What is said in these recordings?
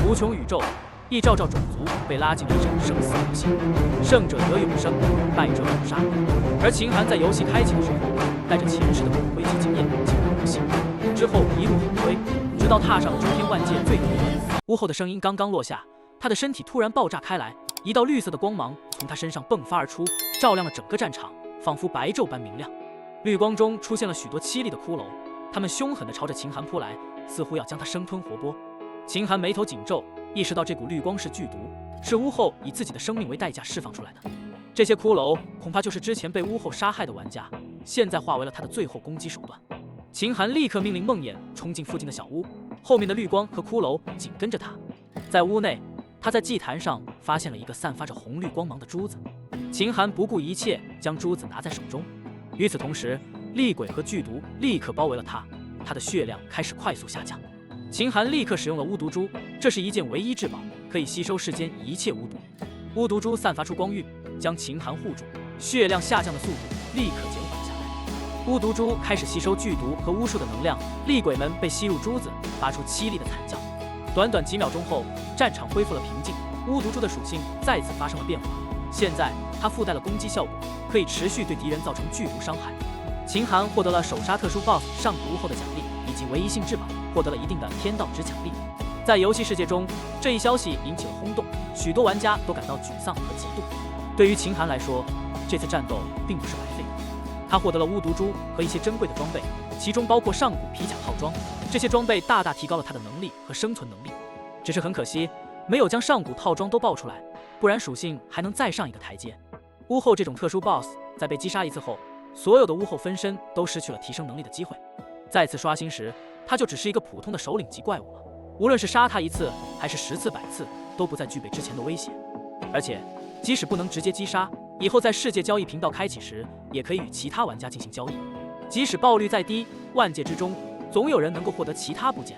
无穷宇宙，一兆兆种族被拉进了一场生死游戏，胜者得永生，败者永杀。而秦寒在游戏开启的时候，带着前世的骨灰级经验进入游戏，之后一路横推，直到踏上了诸天万界最顶端。屋后的声音刚刚落下，他的身体突然爆炸开来，一道绿色的光芒从他身上迸发而出，照亮了整个战场，仿佛白昼般明亮。绿光中出现了许多凄厉的骷髅，他们凶狠地朝着秦寒扑来，似乎要将他生吞活剥。秦寒眉头紧皱，意识到这股绿光是剧毒，是巫后以自己的生命为代价释放出来的。这些骷髅恐怕就是之前被巫后杀害的玩家，现在化为了他的最后攻击手段。秦寒立刻命令梦魇冲进附近的小屋，后面的绿光和骷髅紧跟着他。在屋内，他在祭坛上发现了一个散发着红绿光芒的珠子。秦寒不顾一切将珠子拿在手中，与此同时，厉鬼和剧毒立刻包围了他，他的血量开始快速下降。秦寒立刻使用了巫毒珠，这是一件唯一至宝，可以吸收世间一切巫毒。巫毒珠散发出光晕，将秦寒护住，血量下降的速度立刻减缓下来。巫毒珠开始吸收剧毒和巫术的能量，厉鬼们被吸入珠子，发出凄厉的惨叫。短短几秒钟后，战场恢复了平静，巫毒珠的属性再次发生了变化，现在它附带了攻击效果，可以持续对敌人造成剧毒伤害。秦寒获得了首杀特殊 BOSS 上古巫后的奖励，以及唯一性至宝，获得了一定的天道值奖励。在游戏世界中，这一消息引起了轰动，许多玩家都感到沮丧和嫉妒。对于秦寒来说，这次战斗并不是白费的，他获得了巫毒珠和一些珍贵的装备，其中包括上古皮甲套装，这些装备大大提高了他的能力和生存能力。只是很可惜，没有将上古套装都爆出来，不然属性还能再上一个台阶。巫后这种特殊 BOSS 在被击杀一次后，所有的巫后分身都失去了提升能力的机会，再次刷新时，他就只是一个普通的首领级怪物了。无论是杀他一次还是10次100次，都不再具备之前的威胁。而且，即使不能直接击杀，以后在世界交易频道开启时，也可以与其他玩家进行交易。即使爆率再低，万界之中总有人能够获得其他部件。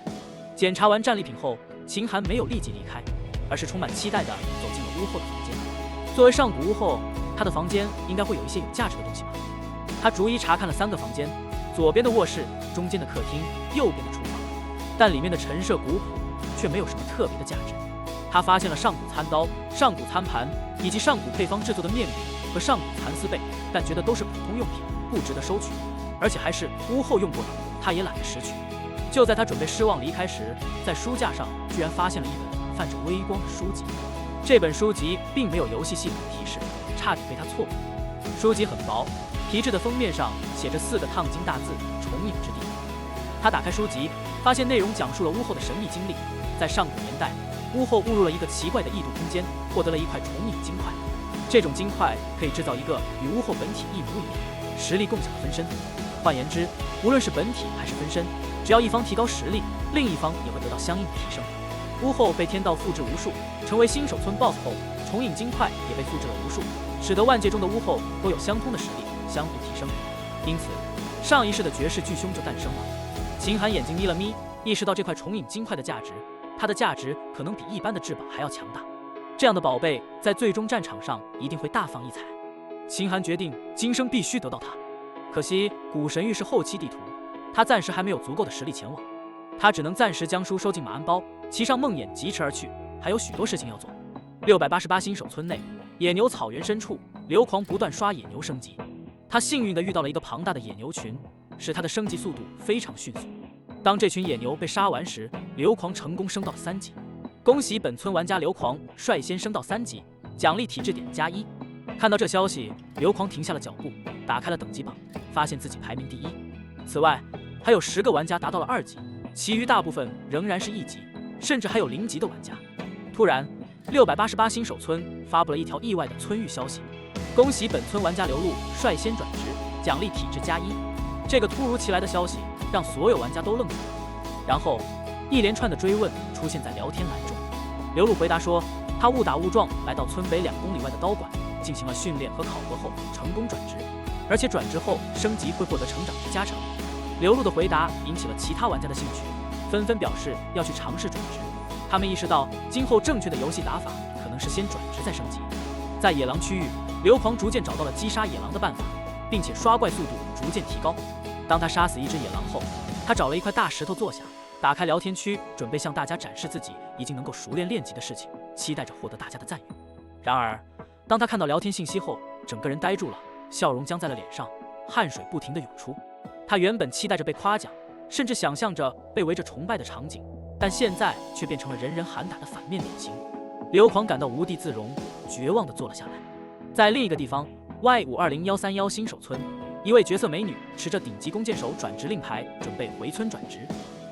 检查完战利品后，秦寒没有立即离开，而是充满期待地走进了巫后的房间。作为上古巫后，他的房间应该会有一些有价值的东西吧。他逐一查看了3个房间，左边的卧室，中间的客厅，右边的厨房，但里面的陈设古朴，却没有什么特别的价值。他发现了上古餐刀、上古餐盘以及上古配方制作的面饼和上古蚕丝被，但觉得都是普通用品，不值得收取，而且还是巫后用过的，他也懒得拾取。就在他准备失望离开时，在书架上居然发现了一本泛着微光的书籍。这本书籍并没有游戏系统的提示，差点被他错过。书籍很薄，皮质的封面上写着4个烫金大字“重影之地”。他打开书籍，发现内容讲述了巫后的神秘经历。在上古年代，巫后误入了一个奇怪的异度空间，获得了一块重影金块。这种金块可以制造一个与巫后本体一模一样、实力共享的分身。换言之，无论是本体还是分身，只要一方提高实力，另一方也会得到相应的提升。巫后被天道复制无数，成为新手村 BOSS 后，重影金块也被复制了无数，使得万界中的巫后都有相通的实力，相互提升。因此，上一世的绝世巨凶就诞生了。秦寒眼睛眯了眯，意识到这块重影金块的价值，它的价值可能比一般的至宝还要强大。这样的宝贝在最终战场上一定会大放异彩。秦寒决定今生必须得到它。可惜古神域是后期地图，他暂时还没有足够的实力前往，他只能暂时将书收进马鞍包，骑上梦魇疾驰而去，还有许多事情要做。688新手村内，野牛草原深处，刘狂不断刷野牛升级。他幸运地遇到了一个庞大的野牛群，使他的升级速度非常迅速。当这群野牛被杀完时，刘狂成功升到了3级。恭喜本村玩家刘狂率先升到3级，奖励体质点+1。看到这消息，刘狂停下了脚步，打开了等级榜，发现自己排名第1。此外，还有10个玩家达到了2级，其余大部分仍然是1级，甚至还有0级的玩家。突然，688新手村发布了一条意外的村域消息：恭喜本村玩家刘露率先转职，奖励体质+1。这个突如其来的消息让所有玩家都愣住了，然后一连串的追问出现在聊天栏中。刘露回答说，他误打误撞来到村北2公里外的刀馆，进行了训练和考核后成功转职，而且转职后升级会获得成长值加成。刘露的回答引起了其他玩家的兴趣，纷纷表示要去尝试转职。他们意识到今后正确的游戏打法可能是先转职再升级。在野狼区域，刘狂逐渐找到了击杀野狼的办法，并且刷怪速度逐渐提高。当他杀死一只野狼后，他找了一块大石头坐下，打开聊天区，准备向大家展示自己已经能够熟练练级的事情，期待着获得大家的赞誉。然而，当他看到聊天信息后，整个人呆住了，笑容僵在了脸上，汗水不停地涌出。他原本期待着被夸奖，甚至想象着被围着崇拜的场景，但现在却变成了人人喊打的反面典型。刘狂感到无地自容，绝望地坐了下来。在另一个地方 Y520131 新手村，一位绝色美女持着顶级弓箭手转职令牌，准备回村转职。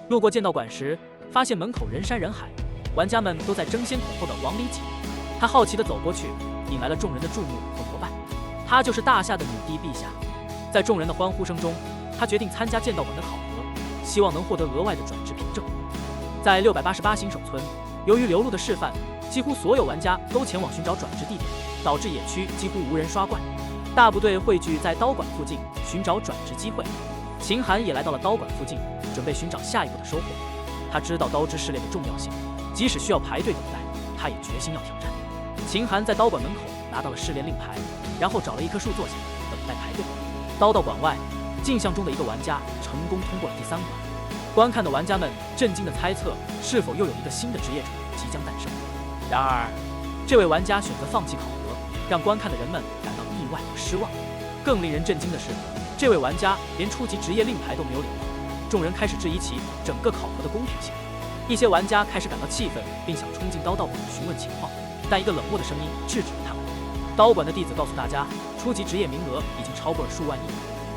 路过剑道馆时，发现门口人山人海，玩家们都在争先恐后地往里挤。他好奇地走过去，引来了众人的注目和膜拜。她就是大夏的女帝陛下。在众人的欢呼声中，他决定参加剑道馆的考核，希望能获得额外的转职凭证。在688新手村，由于流露的示范，几乎所有玩家都前往寻找转职地点，导致野区几乎无人刷怪。大部队汇聚在刀馆附近寻找转职机会。秦寒也来到了刀馆附近，准备寻找下一步的收获。他知道刀之试炼的重要性，即使需要排队等待，他也决心要挑战。秦寒在刀馆门口拿到了试炼令牌，然后找了一棵树坐下，等待排队。刀道馆外，镜像中的一个玩家成功通过了第3关。观看的玩家们震惊地猜测，是否又有一个新的职业者即将诞生。然而，这位玩家选择放弃考核，让观看的人们感到意外和失望。更令人震惊的是，这位玩家连初级职业令牌都没有领到。众人开始质疑其整个考核的公平性。一些玩家开始感到气愤，并想冲进刀道馆询问情况，但一个冷漠的声音制止了他们。刀馆的弟子告诉大家，初级职业名额已经超过了数万亿，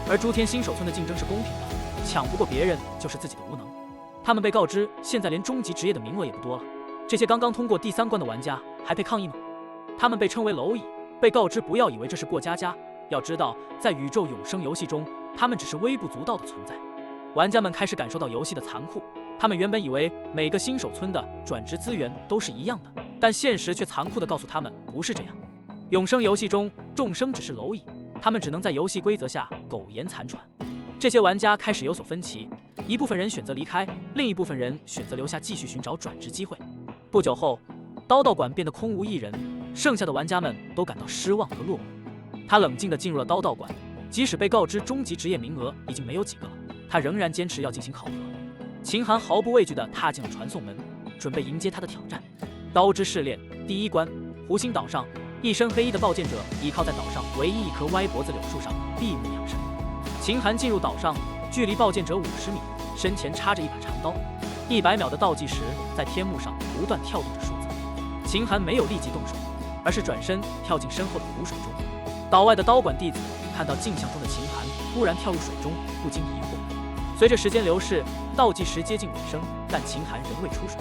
而诸天新手村的竞争是公平的，抢不过别人就是自己的无能。他们被告知，现在连终极职业的名额也不多了。这些刚刚通过第3关的玩家还配抗议吗？他们被称为蝼蚁，被告知不要以为这是过家家，要知道，在宇宙永生游戏中，他们只是微不足道的存在。玩家们开始感受到游戏的残酷，他们原本以为每个新手村的转职资源都是一样的，但现实却残酷地告诉他们不是这样。永生游戏中，众生只是蝼蚁，他们只能在游戏规则下苟延残喘。这些玩家开始有所分歧，一部分人选择离开，另一部分人选择留下继续寻找转职机会。不久后，刀道馆变得空无一人，剩下的玩家们都感到失望和落寞。他冷静地进入了刀道馆，即使被告知终极职业名额已经没有几个了，他仍然坚持要进行考核。秦寒毫不畏惧地踏进了传送门，准备迎接他的挑战。刀之试炼第1关，湖心岛上，一身黑衣的抱剑者倚靠在岛上唯一一棵歪脖子柳树上闭目养神。秦寒进入岛上，距离抱剑者50米，身前插着一把长刀。100秒的倒计时在天幕上不断跳动着数字。秦寒没有立即动手，而是转身跳进身后的湖水中。岛外的刀馆弟子看到镜像中的秦寒突然跳入水中，不禁疑惑。随着时间流逝，倒计时接近尾声，但秦寒仍未出水。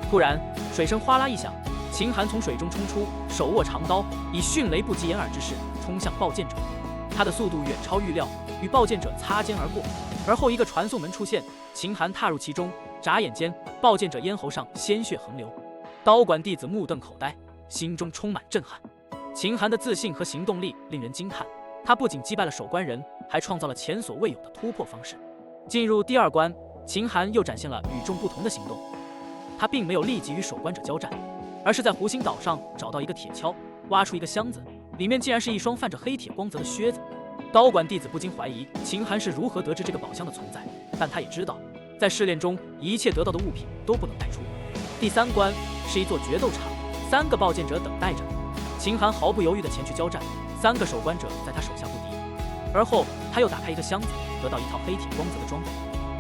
突然，水声哗啦一响，秦寒从水中冲出，手握长刀，以迅雷不及掩耳之势冲向抱剑者。他的速度远超预料，与抱剑者擦肩而过。而后一个传送门出现，秦寒踏入其中，眨眼间，抱剑者咽喉上鲜血横流。刀馆弟子目瞪口呆，心中充满震撼。秦寒的自信和行动力令人惊叹，他不仅击败了守关人，还创造了前所未有的突破方式。进入第2关，秦寒又展现了与众不同的行动。他并没有立即与守关者交战，而是在湖心岛上找到一个铁锹，挖出一个箱子，里面竟然是一双泛着黑铁光泽的靴子。刀馆弟子不禁怀疑秦寒是如何得知这个宝箱的存在，但他也知道，在试炼中一切得到的物品都不能带出。第3关是一座决斗场，3个抱剑者等待着。秦寒毫不犹豫地前去交战，3个守关者在他手下不敌。而后他又打开一个箱子，得到一套黑铁光泽的装备。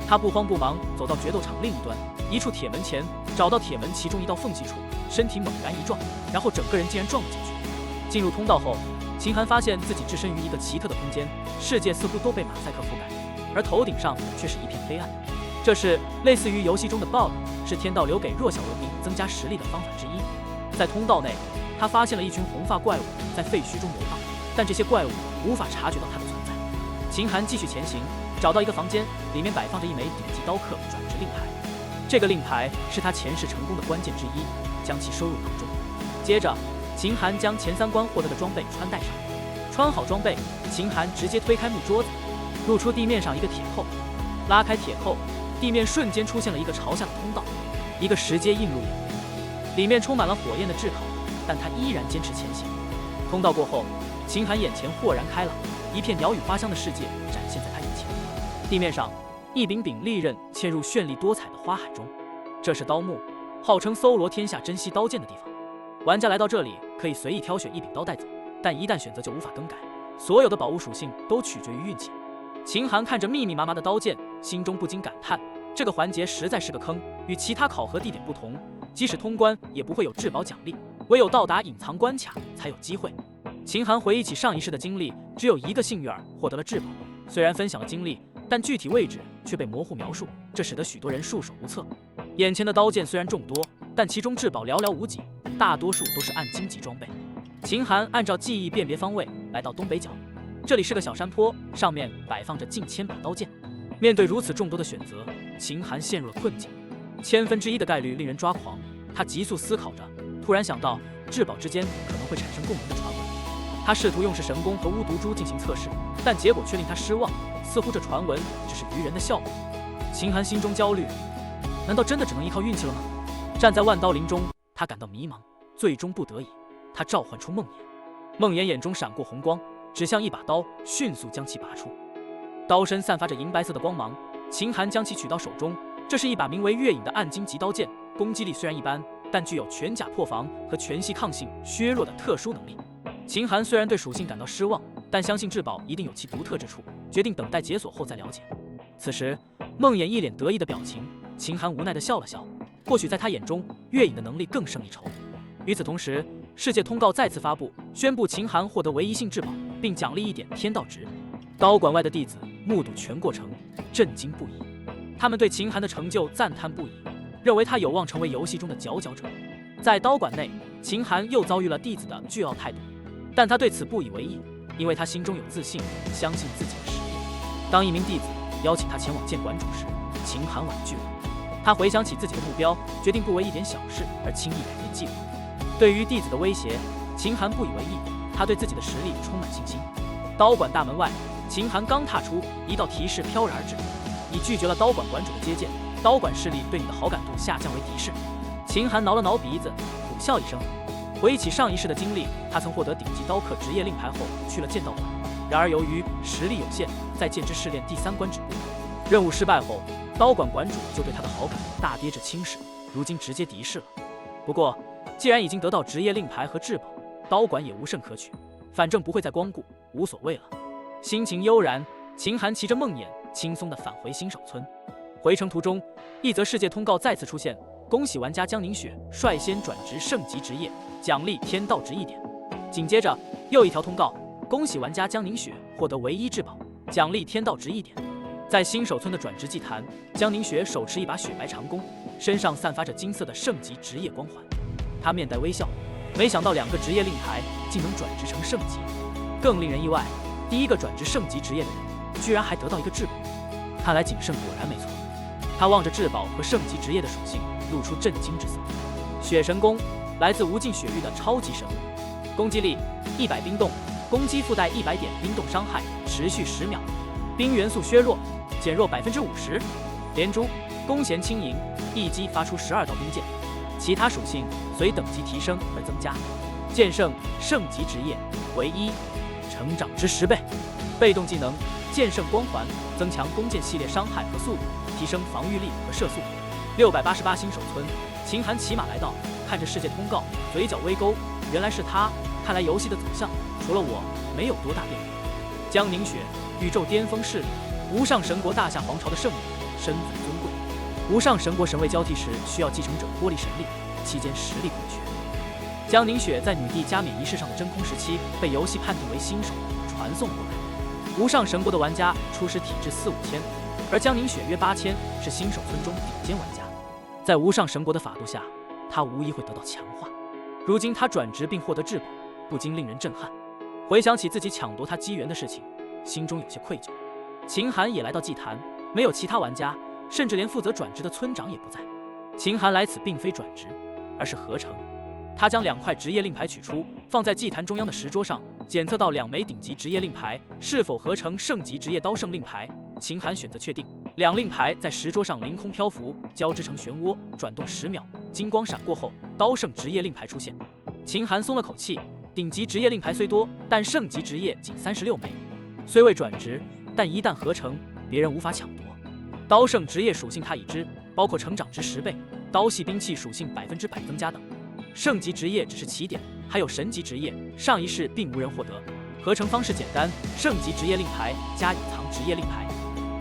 他不慌不忙走到决斗场另一端，一处铁门前，找到铁门其中一道缝隙处，身体猛然一撞，然后整个人竟然撞了进去。进入通道后，秦寒发现自己置身于一个奇特的空间，世界似乎都被马赛克覆盖，而头顶上却是一片黑暗。这是类似于游戏中的 bug， 是天道留给弱小文明增加实力的方法之一。在通道内，他发现了一群红发怪物在废墟中游荡，但这些怪物无法察觉到他的存在。秦寒继续前行，找到一个房间，里面摆放着一枚顶级刀客转职令牌。这个令牌是他前世成功的关键之一，将其收入囊中。接着，秦寒将前3关获得的装备穿戴上，穿好装备，秦寒直接推开木桌子，露出地面上一个铁扣。拉开铁扣，地面瞬间出现了一个朝下的通道，一个石阶映入眼帘，里面充满了火焰的炙烤，但他依然坚持前行。通道过后，秦寒眼前豁然开朗，一片鸟语花香的世界展现在他眼前。地面上，一柄柄利刃嵌入绚丽多彩的花海中。这是刀墓，号称搜罗天下珍稀刀剑的地方。玩家来到这里可以随意挑选一柄刀带走，但一旦选择就无法更改。所有的宝物属性都取决于运气。秦寒看着密密麻麻的刀剑，心中不禁感叹，这个环节实在是个坑。与其他考核地点不同，即使通关也不会有至宝奖励，唯有到达隐藏关卡才有机会。秦寒回忆起上一世的经历，只有一个幸运儿获得了至宝，虽然分享了经历，但具体位置却被模糊描述，这使得许多人束手无策。眼前的刀剑虽然众多，但其中至宝寥寥无几，大多数都是暗金级装备。秦寒按照记忆辨别方位来到东北角，这里是个小山坡，上面摆放着近千把刀剑。面对如此众多的选择，秦寒陷入了困境，1/1000的概率令人抓狂。他急速思考着，突然想到至宝之间可能会产生共鸣的传闻。他试图用噬神功和巫毒珠进行测试，但结果却令他失望，似乎这传闻只是愚人的笑话。秦寒心中焦虑，难道真的只能依靠运气了吗？站在万刀林中，他感到迷茫，最终不得已，他召唤出梦魇。梦魇眼中闪过红光，指向一把刀，迅速将其拔出。刀身散发着银白色的光芒，秦寒将其取到手中。这是一把名为月影的暗金级刀剑，攻击力虽然一般，但具有全甲破防和全系抗性削弱的特殊能力。秦寒虽然对属性感到失望，但相信至宝一定有其独特之处，决定等待解锁后再了解。此时，梦魇一脸得意的表情，秦寒无奈地笑了笑。或许在他眼中，月影的能力更胜一筹。与此同时，世界通告再次发布，宣布秦寒获得唯一性至宝，并奖励1点天道值。刀馆外的弟子目睹全过程，震惊不已。他们对秦寒的成就赞叹不已，认为他有望成为游戏中的佼佼者。在刀馆内，秦寒又遭遇了弟子的倨傲态度，但他对此不以为意，因为他心中有自信，相信自己的实力。当一名弟子邀请他前往见馆主时，秦寒婉拒了。他回想起自己的目标，决定不为一点小事而轻易改变计划。对于弟子的威胁，秦寒不以为意，他对自己的实力充满信心。刀馆大门外，秦寒刚踏出，一道提示飘然而至：你拒绝了刀馆馆主的接见，刀馆势力对你的好感度下降为敌视。秦寒挠了挠鼻子，苦笑一声。回忆起上一世的经历，他曾获得顶级刀客职业令牌后去了剑道馆，然而由于实力有限，在剑之试炼第3关止步。任务失败后，刀馆馆主就对他的好感大跌至轻视，如今直接敌视了。不过既然已经得到职业令牌和至宝，刀馆也无甚可取，反正不会再光顾，无所谓了。心情悠然，秦寒骑着梦魇轻松地返回新手村。回程途中，一则世界通告再次出现，恭喜玩家江宁雪率先转职圣级职业，奖励天道值1点。紧接着又一条通告，恭喜玩家江宁雪获得唯一至宝，奖励天道值1点。在新手村的转职祭坛，江宁雪手持一把雪白长弓，身上散发着金色的圣级职业光环。她面带微笑，没想到2个职业令牌竟能转职成圣级。更令人意外，第一个转职圣级职业的人，居然还得到一个至宝。看来谨慎果然没错。他望着至宝和圣级职业的属性，露出震惊之色。雪神功，来自无尽雪域的超级神物，攻击力100冰冻，攻击附带100点冰冻伤害，持续10秒。冰元素削弱，减弱50%。连珠，弓弦轻盈，一击发出12道冰箭，其他属性随等级提升而增加。剑圣，圣级职业，唯一，成长之10倍。被动技能剑圣光环，增强弓箭系列伤害和速度，提升防御力和射速。688新手村，秦寒骑马来到，看着世界通告，嘴角微勾，原来是他。看来游戏的走向除了我没有多大变化。江宁雪，宇宙巅峰势力，无上神国大夏皇朝的圣女，身份尊贵。无上神国神位交替时，需要继承者脱离神力，期间实力空缺。江宁雪在女帝加冕仪式上的真空时期，被游戏判定为新手，传送过来。无上神国的玩家初始体质4、5千，而江宁雪约8000，是新手村中顶尖玩家。在无上神国的法度下，他无疑会得到强化。如今他转职并获得至宝，不禁令人震撼。回想起自己抢夺他机缘的事情，心中有些愧疚。秦寒也来到祭坛，没有其他玩家，甚至连负责转职的村长也不在。秦寒来此并非转职，而是合成。他将2块职业令牌取出，放在祭坛中央的石桌上，检测到2枚顶级职业令牌是否合成圣级职业刀圣令牌。秦寒选择确定，2令牌在石桌上凌空漂浮，交织成漩涡，转动10秒，金光闪过后，刀圣职业令牌出现。秦寒松了口气，顶级职业令牌虽多，但圣级职业仅36枚。虽未转职，但一旦合成，别人无法抢夺。刀圣职业属性他已知，包括成长值10倍、刀系兵器属性100%增加等。圣级职业只是起点，还有神级职业，上一世并无人获得。合成方式简单：圣级职业令牌加隐藏职业令牌。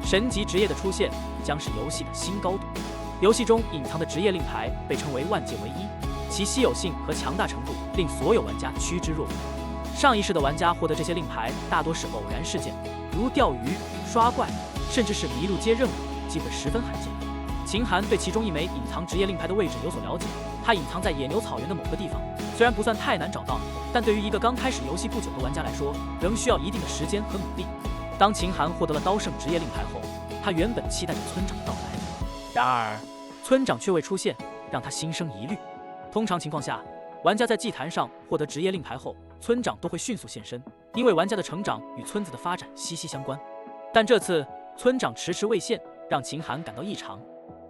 神级职业的出现将是游戏的新高度。游戏中隐藏的职业令牌被称为万界唯一，其稀有性和强大程度令所有玩家趋之若鹜。上一世的玩家获得这些令牌大多是偶然事件，如钓鱼、刷怪，甚至是迷路接任务，机会十分罕见。秦寒对其中一枚隐藏职业令牌的位置有所了解，它隐藏在野牛草原的某个地方，虽然不算太难找到，但对于一个刚开始游戏不久的玩家来说，仍需要一定的时间和努力。当秦寒获得了刀圣职业令牌后，他原本期待着村长的到来，然而村长却未出现，让他心生疑虑。通常情况下，玩家在祭坛上获得职业令牌后，村长都会迅速现身，因为玩家的成长与村子的发展息息相关。但这次村长迟迟未现，让秦寒感到异常。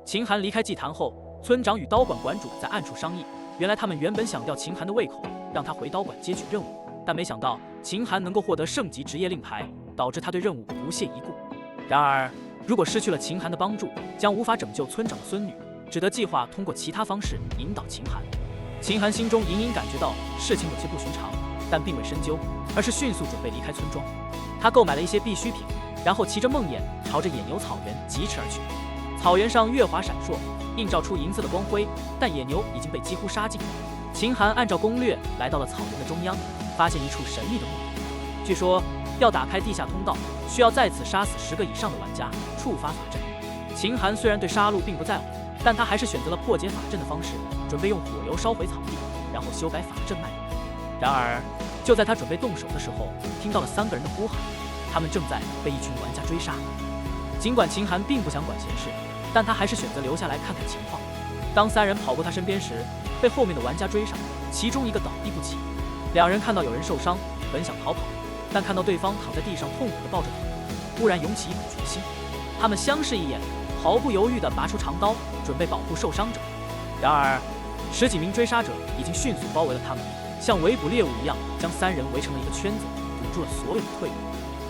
秦寒离开祭坛后，村长与刀馆馆主在暗处商议，原来他们原本想吊秦寒的胃口，让他回刀馆接取任务，但没想到秦寒能够获得圣级职业令牌，导致他对任务不屑一顾。然而如果失去了秦寒的帮助，将无法拯救村长的孙女，只得计划通过其他方式引导秦寒。秦寒心中隐隐感觉到事情有些不寻常，但并未深究，而是迅速准备离开村庄。他购买了一些必需品，然后骑着梦魇朝着野牛草原疾驰而去。草原上月华闪烁，映照出银色的光辉，但野牛已经被几乎杀尽。秦寒按照攻略来到了草原的中央，发现一处神秘的墓地。据说要打开地下通道，需要在此杀死10个以上的玩家，触发法阵。秦寒虽然对杀戮并不在乎，但他还是选择了破解法阵的方式，准备用火油烧毁草地，然后修改法阵脉络。然而就在他准备动手的时候，听到了3个人的呼喊，他们正在被一群玩家追杀。尽管秦寒并不想管闲事，但他还是选择留下来看看情况。当3人跑过他身边时，被后面的玩家追上，其中一个倒地不起。2人看到有人受伤，本想逃跑，但看到对方躺在地上痛苦地抱着头，忽然涌起一股决心。他们相视一眼，毫不犹豫地拔出长刀，准备保护受伤者。然而10几名追杀者已经迅速包围了他们，像围捕猎物一样将3人围成了一个圈子，堵住了所有的退路。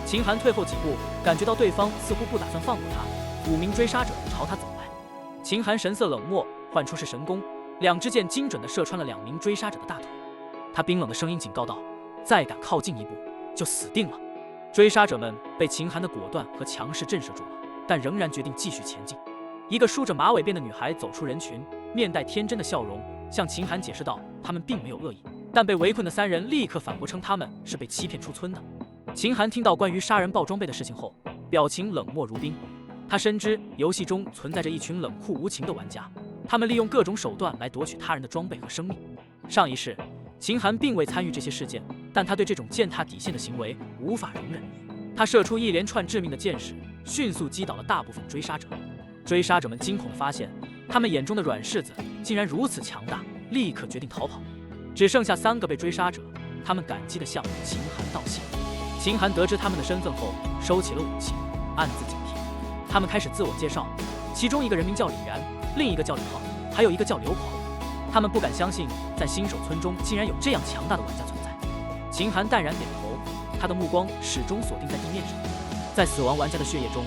秦寒退后几步，感觉到对方似乎不打算放过他，5名追杀者朝他走来。秦寒神色冷漠，唤出是神功，2支箭精准地射穿了2名追杀者的大腿。他冰冷的声音警告道：“再敢靠近一步，就死定了。”追杀者们被秦寒的果断和强势震慑住了，但仍然决定继续前进。一个梳着马尾辫的女孩走出人群，面带天真的笑容，向秦寒解释道：“他们并没有恶意。”但被围困的3人立刻反驳称他们是被欺骗出村的。秦寒听到关于杀人爆装备的事情后，表情冷漠如冰。他深知游戏中存在着一群冷酷无情的玩家，他们利用各种手段来夺取他人的装备和生命。上一世，秦寒并未参与这些事件，但他对这种践踏底线的行为无法容忍。他射出一连串致命的箭矢，迅速击倒了大部分追杀者。追杀者们惊恐地发现，他们眼中的软柿子竟然如此强大，立刻决定逃跑。只剩下3个被追杀者，他们感激地向秦寒道谢。秦寒得知他们的身份后，收起了武器，暗自警惕。他们开始自我介绍，其中一个人名叫李然，另一个叫李浩，还有一个叫刘狂。他们不敢相信，在新手村中竟然有这样强大的玩家存在。秦寒淡然点头，他的目光始终锁定在地面上。在死亡玩家的血液中，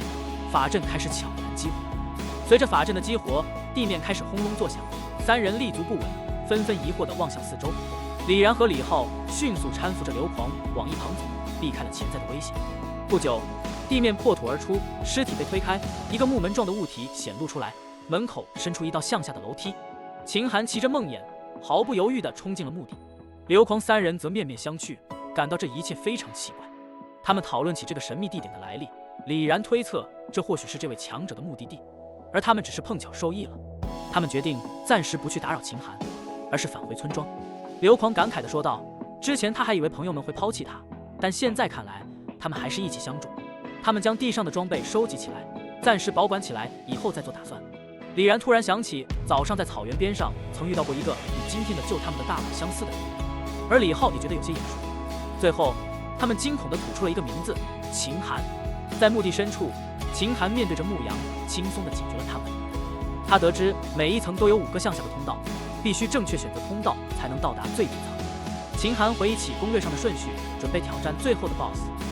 法阵开始悄然激活。随着法阵的激活，地面开始轰隆作响，3人立足不稳，纷纷疑惑地望向四周。李然和李浩迅速搀扶着刘狂往一旁走，避开了潜在的危险。不久，地面破土而出，尸体被推开，一个木门状的物体显露出来，门口伸出一道向下的楼梯。秦寒骑着梦魇，毫不犹豫地冲进了墓地。刘狂3人则面面相觑，感到这一切非常奇怪。他们讨论起这个神秘地点的来历，李然推测这或许是这位强者的目的地，而他们只是碰巧受益了。他们决定暂时不去打扰秦寒，而是返回村庄。刘狂感慨地说道：“之前他还以为朋友们会抛弃他，但现在看来，他们还是一起相助。”他们将地上的装备收集起来，暂时保管起来，以后再做打算。李然突然想起早上在草原边上曾遇到过一个与今天的救他们的大佬相似的人，而李浩也觉得有些眼熟。最后，他们惊恐地吐出了一个名字：秦寒。在墓地深处，秦寒面对着牧羊，轻松地解决了他们。他得知每一层都有5个向下的通道，必须正确选择通道才能到达最底层。秦寒回忆起攻略上的顺序，准备挑战最后的 BOSS。